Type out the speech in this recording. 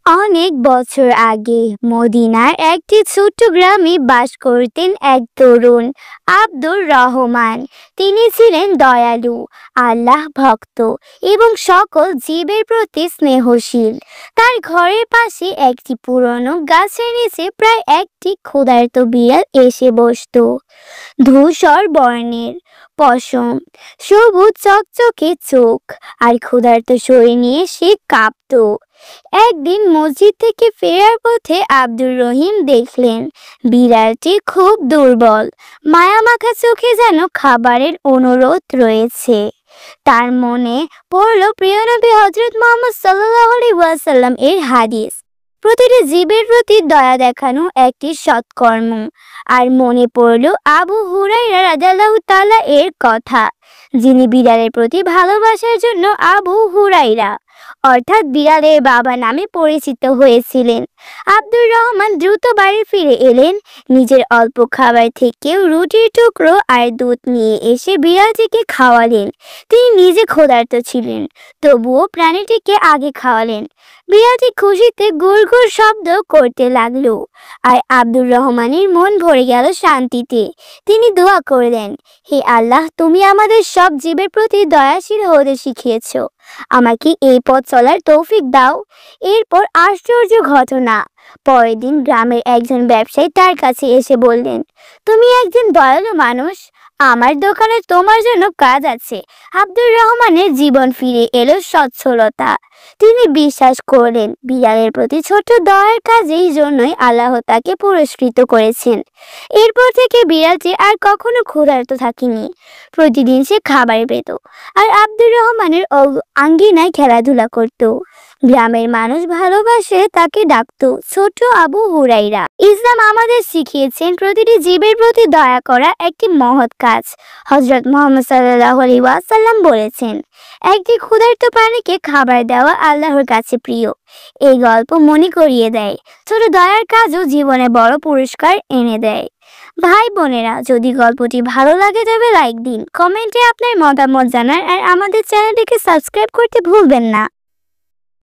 অনেক বছর আগে মদিনার একটি ছোট্ট গ্রামে বাস করতেন এক তরুণ আব্দুর রহমান। তিনি ছিলেন দয়ালু, আল্লাহ ভক্ত এবং সকল জীবের প্রতি স্নেহশীল। তার ঘরের পাশে একটি পুরনো গাছের নিচে প্রায় একটি ক্ষুধার্ত বিড়াল এসে বসত। ধূসর বর্ণের পশম, সবুজ চকচকে চোখ আর ক্ষুধার্ত শরীর নিয়ে সে কাঁপত। একদিন মসজিদ থেকে ফেরার পথে আব্দুর রহিম দেখলেন বিড়ালটি খুব দুর্বল, মায়ামাখা চোখে যেন খাবারের অনুরোধ রয়েছে। তার মনে পড়ল প্রিয় নবী হযরত মুহাম্মদ সাল্লাল্লাহু আলাইহি ওয়াসাল্লাম এর হাদিস, প্রতিটি জীবের প্রতি দয়া দেখানো একটি সৎকর্ম। আর মনে পড়ল আবু হুরায়রা রাদিয়াল্লাহু তাআলা এর কথা, যিনি বিড়ালের প্রতি ভালোবাসার জন্য আবু হুরায়রা অর্থাৎ বিড়ালের বাবা নামে পরিচিত হয়েছিলেন। আব্দুর রহমান দ্রুত বাড়ি ফিরে এলেন। নিজের অল্প খাবার থেকেও রুটির টুকরো আর দুধ নিয়ে এসে বিড়ালটিকে খাওয়ালেন। তিনি নিজে ক্ষুধার্ত ছিলেন, তবুও প্রাণীটিকে আগে খাওয়ালেন। বিড়ালটি খুশিতে গুড় গুড় শব্দ করতে লাগলো, আর আব্দুর রহমানের মন ভরে গেল শান্তিতে। তিনি দোয়া করলেন, হে আল্লাহ, তুমি আমাদের সব জীবের প্রতি দয়াশীল হতে শিখিয়েছো, আমাকে এই পথ চলার তৌফিক দাও। এরপর আশ্চর্য ঘটনা। পরের দিন গ্রামের একজন ব্যবসায়ী তার কাছে এসে বললেন, তুমি একজন দয়ালু মানুষ, আমার দোকানে তোমার জন্য কাজ আছে। আব্দুর রহমানের জীবন ফিরে এলো সচ্ছলতা। তিনি বিশ্বাস করলেন বিড়ালের প্রতি ছোট দয়ার কাজেই জন্যই আল্লাহ তাকে পুরস্কৃত করেছেন। এরপর থেকে বিড়ালটি আর কখনো ক্ষুধার্ত থাকেনি। প্রতিদিন সে খাবার পেত আর আব্দুর রহমানের আঙ্গিনায় খেলাধুলা করত। গ্রামের মানুষ ভালোবাসে তাকে ডাকত ছোট আবু হুরাইরা। ইসলাম আমাদের শিখিয়েছেন প্রতিটি জীবের প্রতি দয়া করা একটি মহৎ কাজ। হযরত মুহাম্মদ সাল্লাল্লাহু আলাইহি ওয়াসাল্লাম বলেছেন, একটি ক্ষুধার্ত প্রাণীকে খাবার দেওয়া আল্লাহর কাছে প্রিয়। এই গল্প মনে করিয়ে দেয় ছোট দয়ার কাজও জীবনে বড় পুরস্কার এনে দেয়। ভাই বোনেরা, যদি গল্পটি ভালো লাগে তবে লাইক দিন, কমেন্টে আপনার মতামত জানান আর আমাদের চ্যানেলটিকে সাবস্ক্রাইব করতে ভুলবেন না।